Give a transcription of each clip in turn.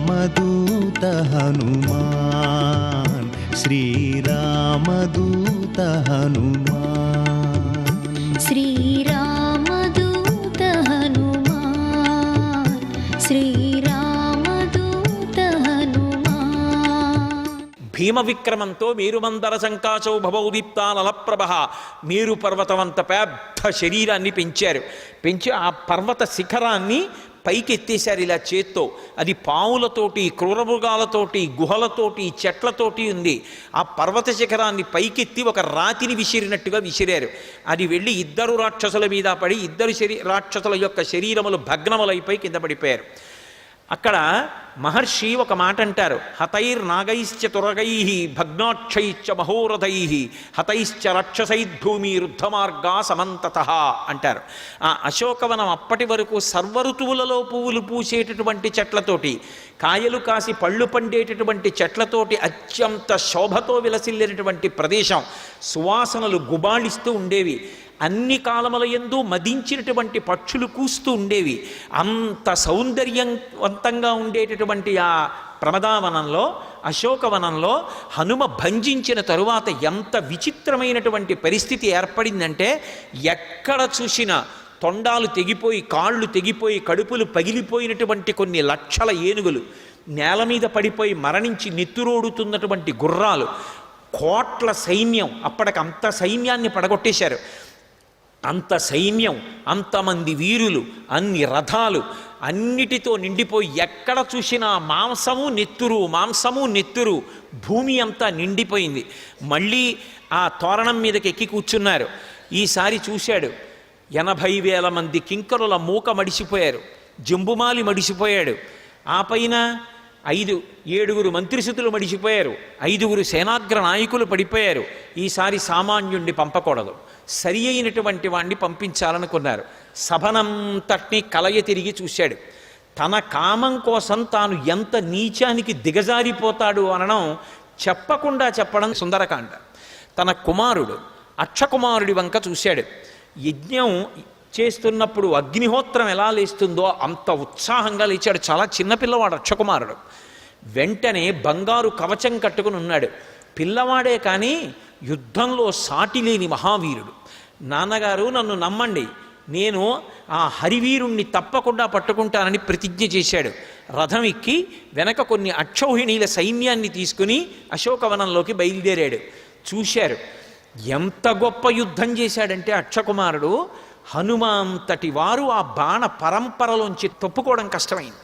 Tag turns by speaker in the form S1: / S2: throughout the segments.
S1: శ్రీరామదూత హనుమాన్, శ్రీరామదూత హనుమాన్,
S2: శ్రీరామదూత హనుమాన్, శ్రీరామదూత హనుమాన్.
S3: భీమ విక్రమంతో మేరుమందర శంకాచౌ భవౌదీప్తానలప్రభ, మేరు పర్వతమంత పెద్ద శరీరాన్ని పెంచి ఆ పర్వత శిఖరాన్ని పైకెత్తేశారు ఇలా చేత్తో. అది పావులతోటి, క్రూరమృగాలతోటి, గుహలతోటి, చెట్లతోటి ఉంది. ఆ పర్వత శిఖరాన్ని పైకెత్తి ఒక రాతిని విసిరినట్టుగా విసిరారు. అది వెళ్ళి ఇద్దరు రాక్షసుల మీద పడి ఇద్దరు రాక్షసుల యొక్క శరీరములు భగ్నములైపోయి కింద పడిపోయారు. అక్కడ మహర్షి ఒక మాట అంటారు, హతైర్నాగైశ్చ తురగై భగ్నాక్షైశ్చ మహోరథై హతైశ్చ రాక్షసైర్భూమి రుద్ధమార్గా సమంతతః అంటారు. ఆ అశోకవనం అప్పటి వరకు సర్వఋతువులలో పువ్వులు పూసేటటువంటి చెట్లతోటి, కాయలు కాసి పళ్ళు పండేటటువంటి చెట్లతోటి అత్యంత శోభతో విలసిల్లినటువంటి ప్రదేశం. సువాసనలు గుబాళిస్తూ ఉండేవి. అన్ని కాలముల యందు మదించినటువంటి పక్షులు కూస్తూ ఉండేవి. అంత సౌందర్యవంతంగా ఉండేటటువంటి ఆ ప్రమదావనంలో, అశోకవనంలో హనుమ భంజించిన తరువాత ఎంత విచిత్రమైనటువంటి పరిస్థితి ఏర్పడిందంటే, ఎక్కడ చూసినా తొండాలు తెగిపోయి, కాళ్ళు తెగిపోయి, కడుపులు పగిలిపోయినటువంటి కొన్ని లక్షల ఏనుగులు, నేల మీద పడిపోయి మరణించి నెత్తురోడుతున్నటువంటి గుర్రాలు, కోట్ల సైన్యం. అప్పటికంత సైన్యాన్ని పడగొట్టేశారు. అంత సైన్యం, అంతమంది వీరులు, అన్ని రథాలు అన్నిటితో నిండిపోయి ఎక్కడ చూసినా మాంసము నెత్తురు, భూమి అంతా నిండిపోయింది. మళ్ళీ ఆ తోరణం మీదకి ఎక్కి కూర్చున్నారు. ఈసారి చూశాడు, 80,000 మంది కింకరుల మూక మడిసిపోయారు, జంబుమాలి మడిసిపోయాడు. ఆ పైన 7 మంత్రిసుతులు మడిసిపోయారు, 5 సేనాగ్ర నాయకులు పడిపోయారు. ఈసారి సామాన్యుణ్ణి పంపకూడదు, సరి అయినటువంటి వాణ్ణి పంపించాలనుకున్నారు. సభనంతటినీ కలయ తిరిగి చూశాడు. తన కామం కోసం తాను ఎంత నీచానికి దిగజారిపోతాడు అనడం చెప్పకుండా చెప్పడం సుందరకాండ. తన కుమారుడు అక్షకుమారుడి వంక చూశాడు. యజ్ఞం చేస్తున్నప్పుడు అగ్నిహోత్రం ఎలా లేస్తుందో అంత ఉత్సాహంగా లేచాడు. చాలా చిన్నపిల్లవాడు అక్షకుమారుడు. వెంటనే బంగారు కవచం కట్టుకుని ఉన్నాడు. పిల్లవాడే కానీ యుద్ధంలో సాటి లేని మహావీరుడు. నాన్నగారు నన్ను నమ్మండి, నేను ఆ హరివీరుణ్ణి తప్పకుండా పట్టుకుంటానని ప్రతిజ్ఞ చేశాడు. రథం ఎక్కి వెనక కొన్ని అక్షౌహిణీల సైన్యాన్ని తీసుకుని అశోకవనంలోకి బయలుదేరాడు. చూశారు ఎంత గొప్ప యుద్ధం చేశాడంటే అక్షకుమారుడు, హనుమంతటి వారు ఆ బాణ పరంపరలోంచి తప్పుకోవడం కష్టమైంది.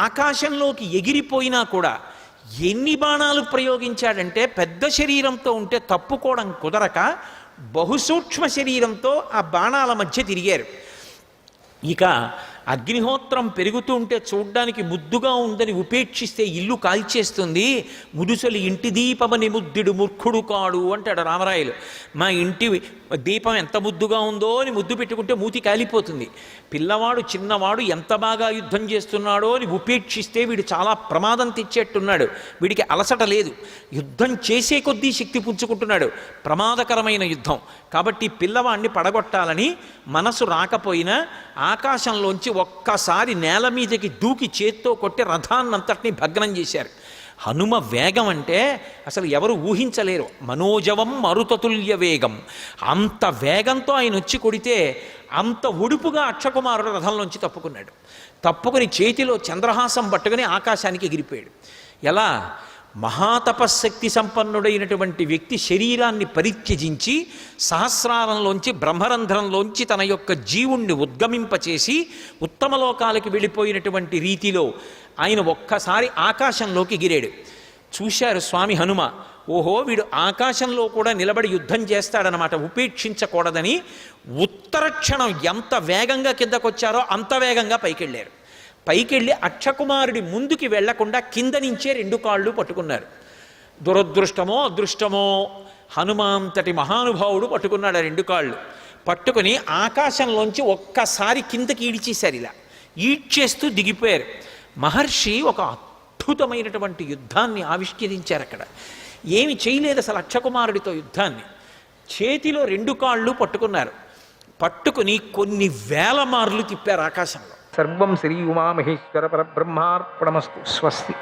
S3: ఆకాశంలోకి ఎగిరిపోయినా కూడా ఎన్ని బాణాలు ప్రయోగించాడంటే, పెద్ద శరీరంతో ఉంటే తప్పుకోవడం కుదరక బహుసూక్ష్మ శరీరంతో ఆ బాణాల మధ్య తిరిగారు. ఇక అగ్నిహోత్రం పెరుగుతూ ఉంటే చూడ్డానికి ముద్దుగా ఉందని ఉపేక్షిస్తే ఇల్లు కాల్చేస్తుంది. ముదుసలి ఇంటి దీపమని ముద్దుడు మూర్ఖుడు కాడు అంటాడు రామరాయలు. మా ఇంటి దీపం ఎంత ముద్దుగా ఉందో అని ముద్దు పెట్టుకుంటే మూతి కాలిపోతుంది. పిల్లవాడు చిన్నవాడు ఎంత బాగా యుద్ధం చేస్తున్నాడో అని ఉపేక్షిస్తే వీడు చాలా ప్రమాదం తెచ్చేట్టున్నాడు. వీడికి అలసట లేదు, యుద్ధం చేసే కొద్దీ శక్తి పుంజుకుంటున్నాడు. ప్రమాదకరమైన యుద్ధం కాబట్టి పిల్లవాడిని పడగొట్టాలని మనసు రాకపోయినా ఆకాశంలోంచి ఒక్కసారి నేల మీదకి దూకి చేత్తో కొట్టి రథాన్నంతటినీ భగ్నం చేశారు. హనుమ వేగం అంటే అసలు ఎవరు ఊహించలేరు. మనోజవం మరుతతుల్య వేగం. అంత వేగంతో ఆయన వచ్చి కొడితే అంత ఉడుపుగా అక్షకుమారుడు రథంలోంచి తప్పుకున్నాడు. తప్పుకుని చేతిలో చంద్రహాసం పట్టుకుని ఆకాశానికి ఎగిరిపోయాడు. ఎలా? మహాతపశక్తి సంపన్నుడైనటువంటి వ్యక్తి శరీరాన్ని పరిత్యజించి సహస్రారంలోంచి, బ్రహ్మరంధ్రంలోంచి తన యొక్క జీవుణ్ణి ఉద్గమింపచేసి ఉత్తమలోకాలకి వెళ్ళిపోయినటువంటి రీతిలో ఆయన ఒక్కసారి ఆకాశంలోకి ఎగిరాడు. చూశారు స్వామి హనుమ, ఓహో వీడు ఆకాశంలో కూడా నిలబడి యుద్ధం చేస్తాడనమాట, ఉపేక్షించకూడదని ఉత్తర క్షణం ఎంత వేగంగా కిందకొచ్చారో అంత వేగంగా పైకెళ్ళారు. పైకెళ్ళి అక్షకుమారుడి ముందుకి వెళ్లకుండా కింద నుంచే 2 కాళ్ళు పట్టుకున్నారు. దురదృష్టమో అదృష్టమో హనుమంతటి మహానుభావుడు పట్టుకున్నాడు ఆ 2 కాళ్ళు. పట్టుకుని ఆకాశంలోంచి ఒక్కసారి కిందకి ఈడ్చేశారు. ఇలా ఈడ్చేస్తూ దిగిపోయారు. మహర్షి ఒక అద్భుతమైనటువంటి యుద్ధాన్ని ఆవిష్కరించారు. అక్కడ ఏమి చేయలేదు అసలు అక్షకుమారుడితో యుద్ధాన్ని. చేతిలో 2 కాళ్ళు పట్టుకున్నారు. పట్టుకుని కొన్ని వేల మార్లు తిప్పారు ఆకాశంలో.
S1: సర్వం శ్రీ ఉమామహేశ్వర పరబ్రహ్మార్పణమస్తు. స్వస్తి.